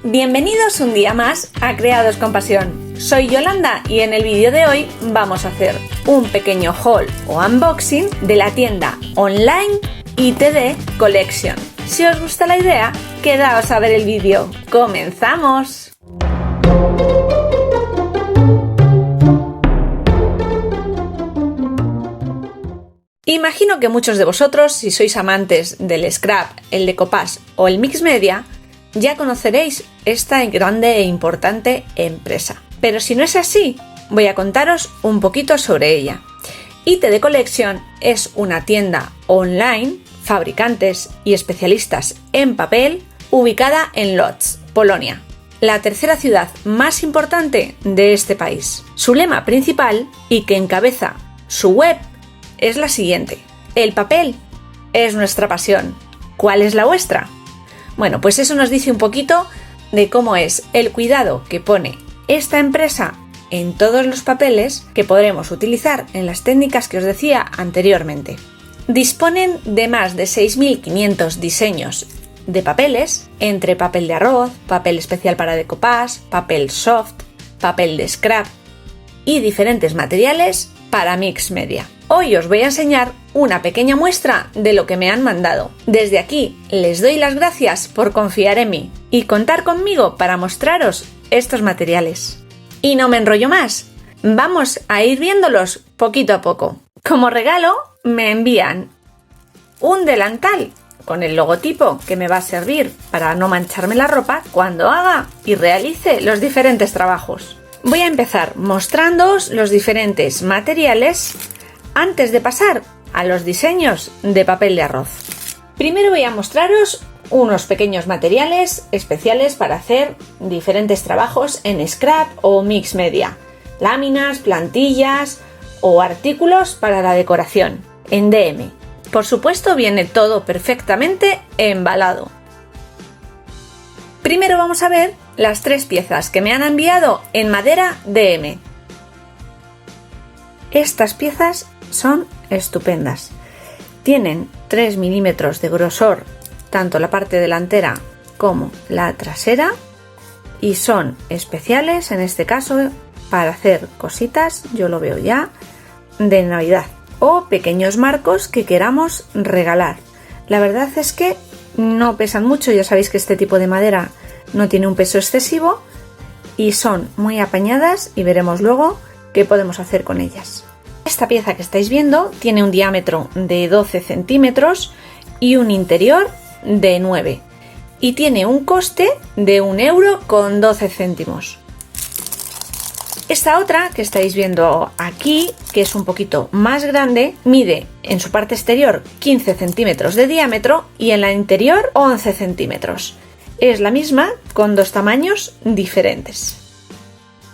Bienvenidos un día más a Creados con Pasión. Soy Yolanda y en el vídeo de hoy vamos a hacer un pequeño haul o unboxing de la tienda online ITD Collection. Si os gusta la idea, quedaos a ver el vídeo. ¡Comenzamos! Imagino que muchos de vosotros, si sois amantes del scrap, el decoupage o el mix media, ya conoceréis esta grande e importante empresa. Pero si no es así, voy a contaros un poquito sobre ella. ITD Collection es una tienda online, fabricantes y especialistas en papel, ubicada en Łódź, Polonia, la tercera ciudad más importante de este país. Su lema principal, y que encabeza su web, es la siguiente: el papel es nuestra pasión. ¿Cuál es la vuestra? Bueno, pues eso nos dice un poquito de cómo es el cuidado que pone esta empresa en todos los papeles que podremos utilizar en las técnicas que os decía anteriormente. Disponen de más de 6.500 diseños de papeles, entre papel de arroz, papel especial para decoupage, papel soft, papel de scrap y diferentes materiales para mix media. Hoy os voy a enseñar una pequeña muestra de lo que me han mandado. Desde aquí les doy las gracias por confiar en mí y contar conmigo para mostraros estos materiales. Y no me enrollo más, vamos a ir viéndolos poquito a poco. Como regalo me envían un delantal con el logotipo que me va a servir para no mancharme la ropa cuando haga y realice los diferentes trabajos. Voy a empezar mostrándoos los diferentes materiales antes de pasar a los diseños de papel de arroz. Primero voy a mostraros unos pequeños materiales especiales para hacer diferentes trabajos en scrap o mix media, láminas, plantillas o artículos para la decoración en DM. Por supuesto, viene todo perfectamente embalado. Primero vamos a ver las tres piezas que me han enviado en madera DM. Estas piezas son estupendas. Tienen 3 milímetros de grosor, tanto la parte delantera como la trasera, y son especiales en este caso para hacer cositas, yo lo veo ya, de Navidad o pequeños marcos que queramos regalar. La verdad es que no pesan mucho, ya sabéis que este tipo de madera no tiene un peso excesivo y son muy apañadas y veremos luego qué podemos hacer con ellas. Esta pieza que estáis viendo tiene un diámetro de 12 centímetros y un interior de 9 y tiene un coste de 1,12 €. Esta otra que estáis viendo aquí, que es un poquito más grande, mide en su parte exterior 15 centímetros de diámetro y en la interior 11 centímetros. Es la misma con dos tamaños diferentes.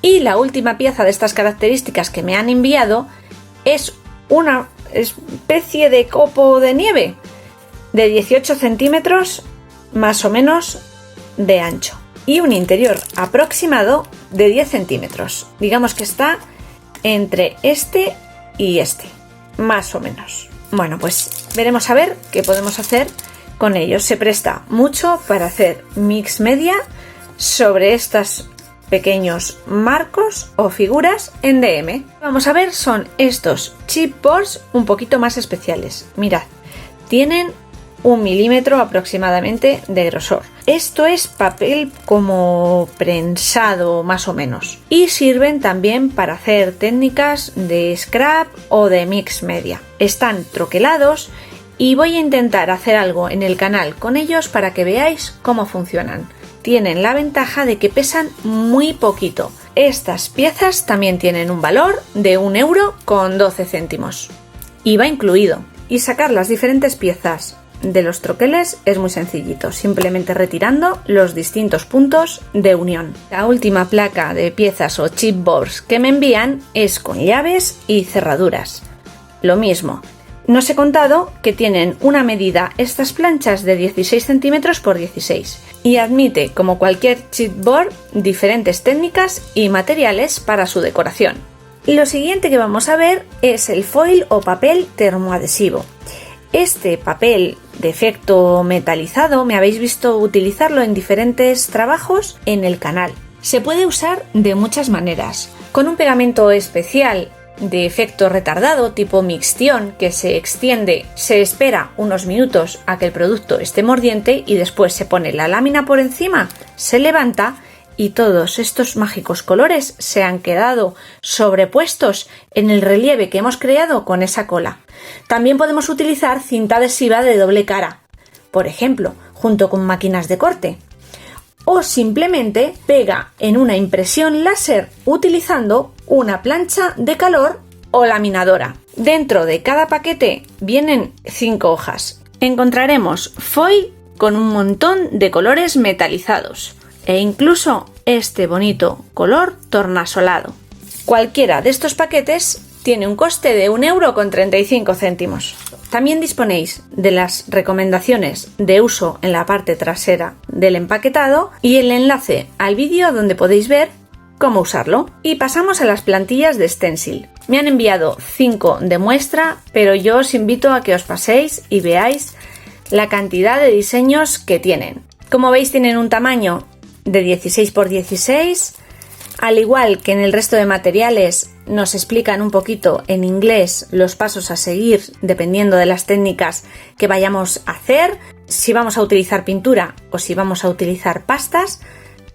Y la última pieza de estas características que me han enviado es una especie de copo de nieve de 18 centímetros más o menos de ancho y un interior aproximado de 10 centímetros. Digamos que está entre este y este, más o menos. Bueno, pues veremos a ver qué podemos hacer con ellos. Se presta mucho para hacer mix media sobre estas pequeños marcos o figuras en DM. Vamos a ver, son estos chipboards un poquito más especiales. Mirad, tienen 1 milímetro aproximadamente de grosor. Esto es papel como prensado más o menos y sirven también para hacer técnicas de scrap o de mix media. Están troquelados y voy a intentar hacer algo en el canal con ellos para que veáis cómo funcionan. Tienen la ventaja de que pesan muy poquito. Estas piezas también tienen un valor de 1,12 €. IVA incluido. Y sacar las diferentes piezas de los troqueles es muy sencillito, simplemente retirando los distintos puntos de unión. La última placa de piezas o chipboards que me envían es con llaves y cerraduras. Lo mismo. No os he contado que tienen una medida estas planchas de 16 centímetros por 16 y admite, como cualquier chipboard, diferentes técnicas y materiales para su decoración. Lo siguiente que vamos a ver es el foil o papel termoadhesivo. Este papel de efecto metalizado me habéis visto utilizarlo en diferentes trabajos en el canal. Se puede usar de muchas maneras, con un pegamento especial de efecto retardado tipo mixtión que se extiende, se espera unos minutos a que el producto esté mordiente y después se pone la lámina por encima, se levanta y todos estos mágicos colores se han quedado sobrepuestos en el relieve que hemos creado con esa cola. También podemos utilizar cinta adhesiva de doble cara, por ejemplo, junto con máquinas de corte. O simplemente pega en una impresión láser utilizando una plancha de calor o laminadora. Dentro de cada paquete vienen 5 hojas. Encontraremos foil con un montón de colores metalizados e incluso este bonito color tornasolado. Cualquiera de estos paquetes tiene un coste de 1,35 €. También disponéis de las recomendaciones de uso en la parte trasera del empaquetado y el enlace al vídeo donde podéis ver cómo usarlo. Y pasamos a las plantillas de stencil. Me han enviado 5 de muestra, pero yo os invito a que os paséis y veáis la cantidad de diseños que tienen. Como veis, tienen un tamaño de 16 x 16. Al igual que en el resto de materiales, nos explican un poquito en inglés los pasos a seguir dependiendo de las técnicas que vayamos a hacer, si vamos a utilizar pintura o si vamos a utilizar pastas,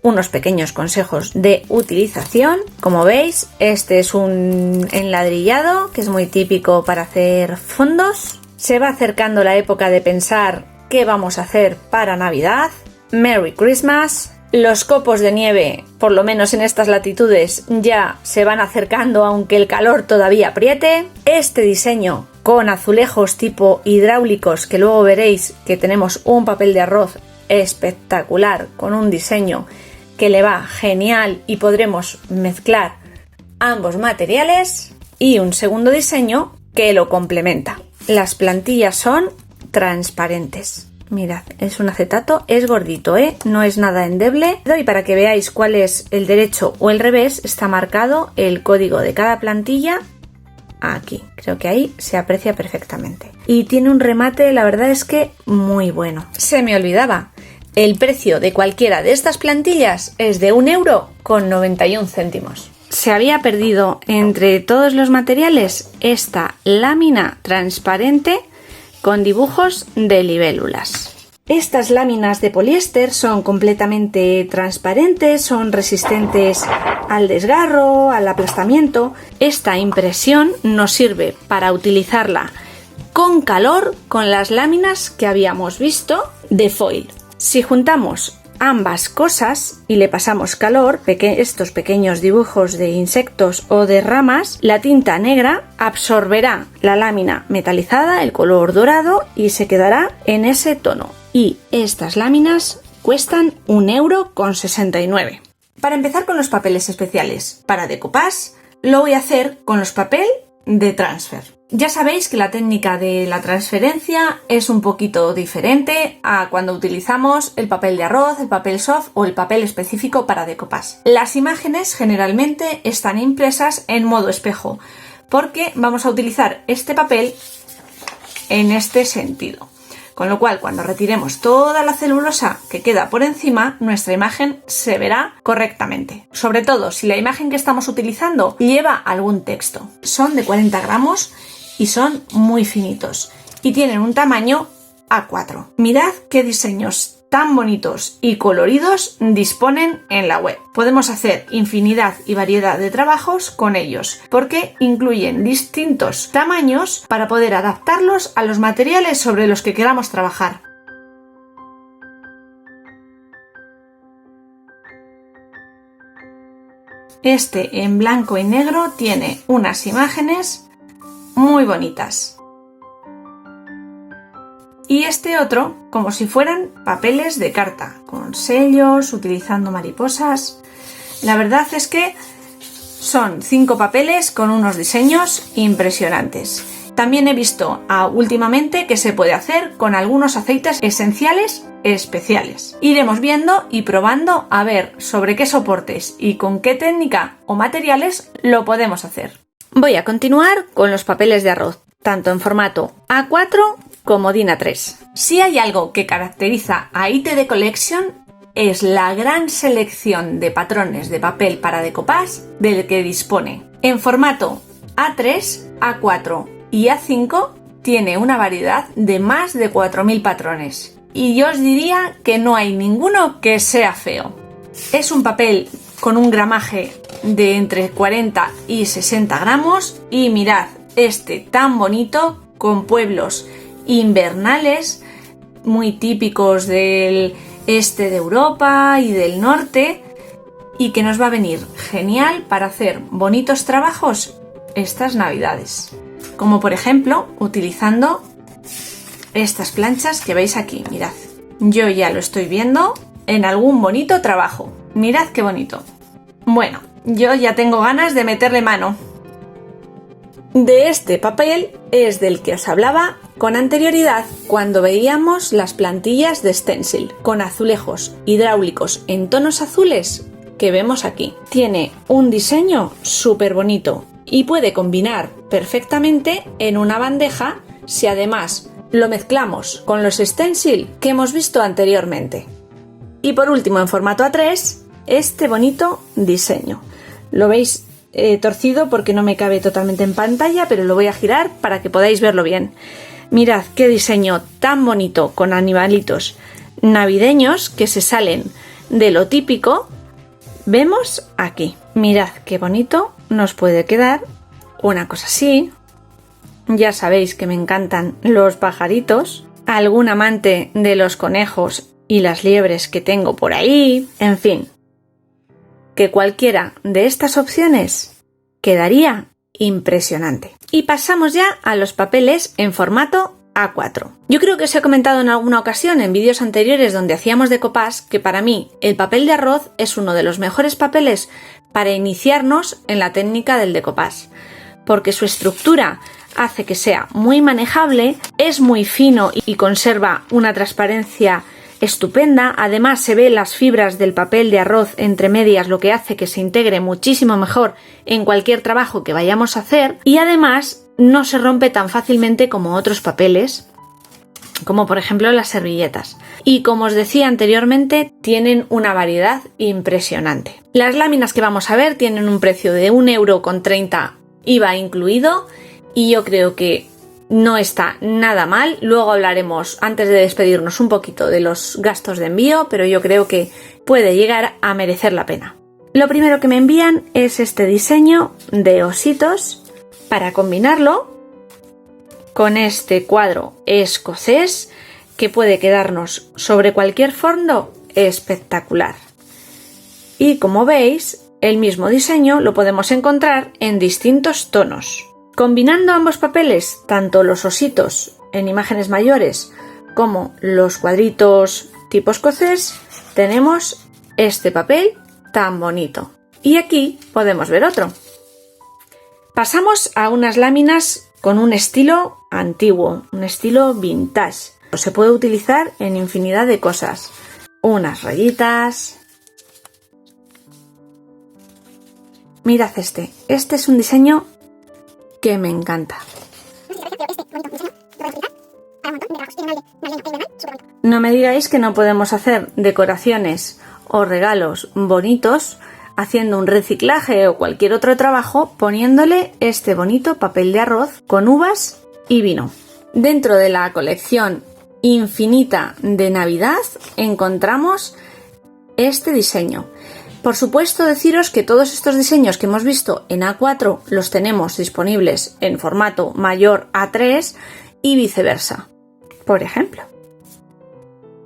unos pequeños consejos de utilización. Como veis, este es un enladrillado que es muy típico para hacer fondos. Se va acercando la época de pensar qué vamos a hacer para Navidad. Merry Christmas. Los copos de nieve, por lo menos en estas latitudes, ya se van acercando aunque el calor todavía apriete. Este diseño con azulejos tipo hidráulicos, que luego veréis que tenemos un papel de arroz espectacular con un diseño que le va genial y podremos mezclar ambos materiales, y un segundo diseño que lo complementa. Las plantillas son transparentes. Mirad, es un acetato, es gordito, no es nada endeble. Y para que veáis cuál es el derecho o el revés, está marcado el código de cada plantilla aquí. Creo que ahí se aprecia perfectamente. Y tiene un remate, la verdad es que muy bueno. Se me olvidaba, el precio de cualquiera de estas plantillas es de 1,91 €. Se había perdido entre todos los materiales esta lámina transparente con dibujos de libélulas. Estas láminas de poliéster son completamente transparentes, son resistentes al desgarro, al aplastamiento. Esta impresión nos sirve para utilizarla con calor con las láminas que habíamos visto de foil. Si juntamos ambas cosas y le pasamos calor, estos pequeños dibujos de insectos o de ramas, la tinta negra absorberá la lámina metalizada, el color dorado, y se quedará en ese tono. Y estas láminas cuestan 1,69 €. Para empezar con los papeles especiales para decoupage, lo voy a hacer con los papeles de transfer. Ya sabéis que la técnica de la transferencia es un poquito diferente a cuando utilizamos el papel de arroz, el papel soft o el papel específico para decoupage. Las imágenes generalmente están impresas en modo espejo, porque vamos a utilizar este papel en este sentido. Con lo cual, cuando retiremos toda la celulosa que queda por encima, nuestra imagen se verá correctamente. Sobre todo si la imagen que estamos utilizando lleva algún texto. Son de 40 gramos y son muy finitos. Y tienen un tamaño A4. Mirad qué diseños tan bonitos y coloridos disponen en la web. Podemos hacer infinidad y variedad de trabajos con ellos, porque incluyen distintos tamaños para poder adaptarlos a los materiales sobre los que queramos trabajar. Este en blanco y negro tiene unas imágenes muy bonitas. Y este otro, como si fueran papeles de carta, con sellos, utilizando mariposas. La verdad es que son 5 papeles con unos diseños impresionantes. También he visto últimamente que se puede hacer con algunos aceites esenciales especiales. Iremos viendo y probando a ver sobre qué soportes y con qué técnica o materiales lo podemos hacer. Voy a continuar con los papeles de arroz, tanto en formato A4 comodín A3. Si hay algo que caracteriza a ITD Collection es la gran selección de patrones de papel para decoupage del que dispone. En formato A3, A4 y A5 tiene una variedad de más de 4.000 patrones. Y yo os diría que no hay ninguno que sea feo. Es un papel con un gramaje de entre 40 y 60 gramos y mirad este tan bonito con pueblos invernales muy típicos del este de Europa y del norte y que nos va a venir genial para hacer bonitos trabajos estas navidades, como por ejemplo utilizando estas planchas que veis aquí. Mirad, yo ya lo estoy viendo en algún bonito trabajo. Mirad qué bonito. Bueno, yo ya tengo ganas de meterle mano. De este papel es del que os hablaba con anterioridad cuando veíamos las plantillas de stencil con azulejos hidráulicos en tonos azules que vemos aquí. Tiene un diseño súper bonito y puede combinar perfectamente en una bandeja si además lo mezclamos con los stencil que hemos visto anteriormente. Y por último, en formato A3, este bonito diseño. Lo veis torcido porque no me cabe totalmente en pantalla, pero lo voy a girar para que podáis verlo bien. Mirad qué diseño tan bonito con animalitos navideños que se salen de lo típico. Vemos aquí. Mirad qué bonito nos puede quedar una cosa así. Ya sabéis que me encantan los pajaritos. Algún amante de los conejos y las liebres que tengo por ahí. En fin, que cualquiera de estas opciones quedaría impresionante. Y pasamos ya a los papeles en formato A4. Yo creo que os he comentado en alguna ocasión en vídeos anteriores donde hacíamos decoupage que para mí el papel de arroz es uno de los mejores papeles para iniciarnos en la técnica del decoupage, porque su estructura hace que sea muy manejable, es muy fino y conserva una transparencia estupenda. Además se ve las fibras del papel de arroz entre medias, lo que hace que se integre muchísimo mejor en cualquier trabajo que vayamos a hacer, y además no se rompe tan fácilmente como otros papeles, como por ejemplo las servilletas. Y como os decía anteriormente, tienen una variedad impresionante. Las láminas que vamos a ver tienen un precio de 1,30 € IVA incluido, y yo creo que no está nada mal. Luego hablaremos, antes de despedirnos, un poquito de los gastos de envío, pero yo creo que puede llegar a merecer la pena. Lo primero que me envían es este diseño de ositos para combinarlo con este cuadro escocés que puede quedarnos sobre cualquier fondo espectacular. Y como veis, el mismo diseño lo podemos encontrar en distintos tonos. Combinando ambos papeles, tanto los ositos en imágenes mayores como los cuadritos tipo escocés, tenemos este papel tan bonito. Y aquí podemos ver otro. Pasamos a unas láminas con un estilo antiguo, un estilo vintage. Se puede utilizar en infinidad de cosas. Unas rayitas. Mirad este. Este es un diseño que me encanta. No me digáis que no podemos hacer decoraciones o regalos bonitos haciendo un reciclaje o cualquier otro trabajo poniéndole este bonito papel de arroz con uvas y vino. Dentro de la colección infinita de Navidad encontramos este diseño. Por supuesto, deciros que todos estos diseños que hemos visto en A4 los tenemos disponibles en formato mayor A3 y viceversa, por ejemplo.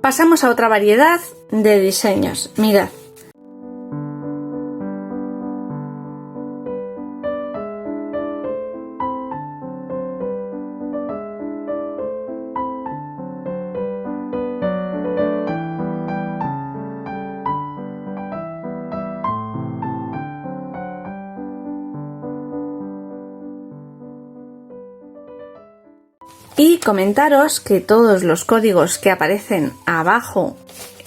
Pasamos a otra variedad de diseños. Mirad. Y comentaros que todos los códigos que aparecen abajo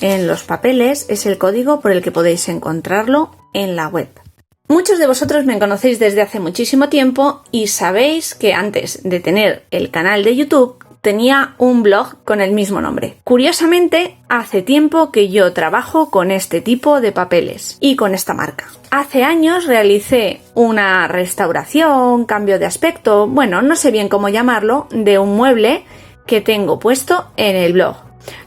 en los papeles es el código por el que podéis encontrarlo en la web. Muchos de vosotros me conocéis desde hace muchísimo tiempo y sabéis que antes de tener el canal de YouTube tenía un blog con el mismo nombre. Curiosamente, hace tiempo que yo trabajo con este tipo de papeles y con esta marca. Hace años realicé una restauración, cambio de aspecto, bueno, no sé bien cómo llamarlo, de un mueble que tengo puesto en el blog.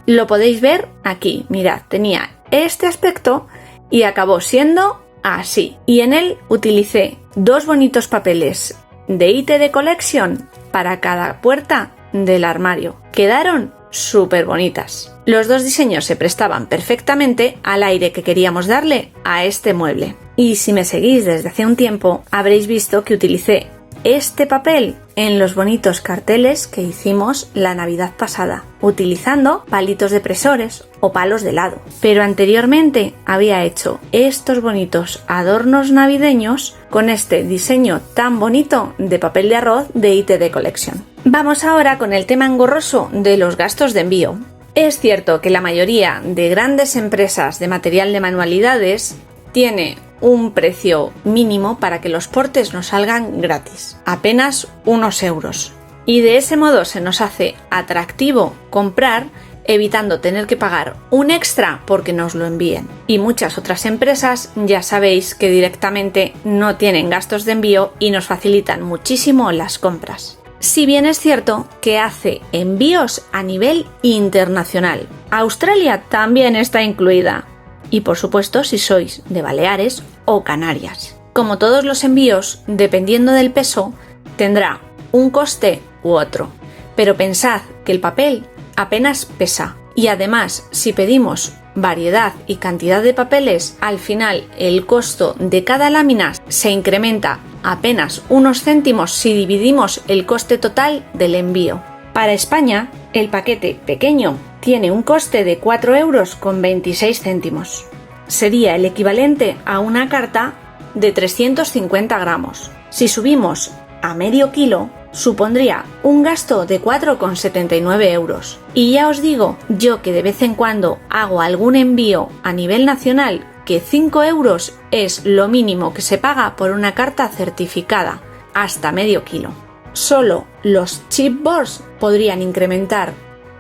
Lo podéis ver aquí, mirad, tenía este aspecto y acabó siendo así. Y en él utilicé 2 bonitos papeles de ITD Collection para cada puerta del armario. Quedaron súper bonitas. Los 2 diseños se prestaban perfectamente al aire que queríamos darle a este mueble. Y si me seguís desde hace un tiempo, habréis visto que utilicé este papel en los bonitos carteles que hicimos la Navidad pasada, utilizando palitos depresores o palos de helado. Pero anteriormente había hecho estos bonitos adornos navideños con este diseño tan bonito de papel de arroz de ITD Collection. Vamos ahora con el tema engorroso de los gastos de envío. Es cierto que la mayoría de grandes empresas de material de manualidades tiene un precio mínimo para que los portes nos salgan gratis, apenas unos euros. Y de ese modo se nos hace atractivo comprar, evitando tener que pagar un extra porque nos lo envíen. Y muchas otras empresas ya sabéis que directamente no tienen gastos de envío y nos facilitan muchísimo las compras. Si bien es cierto que hace envíos a nivel internacional. Australia también está incluida. Y por supuesto si sois de Baleares o Canarias. Como todos los envíos, dependiendo del peso, tendrá un coste u otro. Pero pensad que el papel apenas pesa. Y además, si pedimos variedad y cantidad de papeles, al final el costo de cada lámina se incrementa apenas unos céntimos si dividimos el coste total del envío. Para España, el paquete pequeño tiene un coste de 4,26 €. Sería el equivalente a una carta de 350 gramos. Si subimos a medio kilo, supondría un gasto de 4,79 €. Y ya os digo, yo que de vez en cuando hago algún envío a nivel nacional, que 5 € es lo mínimo que se paga por una carta certificada, hasta medio kilo. Solo los chipboards podrían incrementar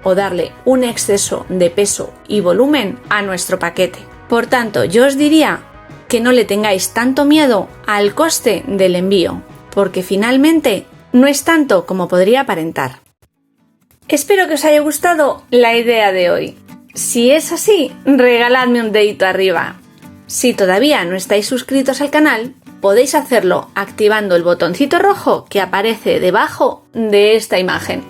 o darle un exceso de peso y volumen a nuestro paquete. Por tanto, yo os diría que no le tengáis tanto miedo al coste del envío, porque finalmente no es tanto como podría aparentar. Espero que os haya gustado la idea de hoy. Si es así, regaladme un dedito arriba. Si todavía no estáis suscritos al canal, podéis hacerlo activando el botoncito rojo que aparece debajo de esta imagen.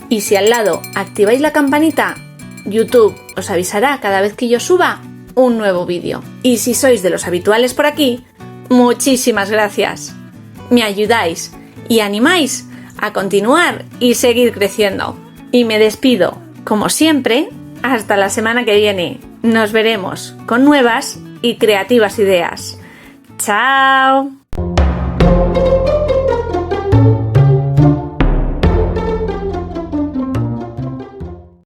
Y si al lado activáis la campanita, YouTube os avisará cada vez que yo suba un nuevo vídeo. Y si sois de los habituales por aquí, muchísimas gracias. Me ayudáis y animáis a continuar y seguir creciendo. Y me despido, como siempre, hasta la semana que viene. Nos veremos con nuevas y creativas ideas. ¡Chao!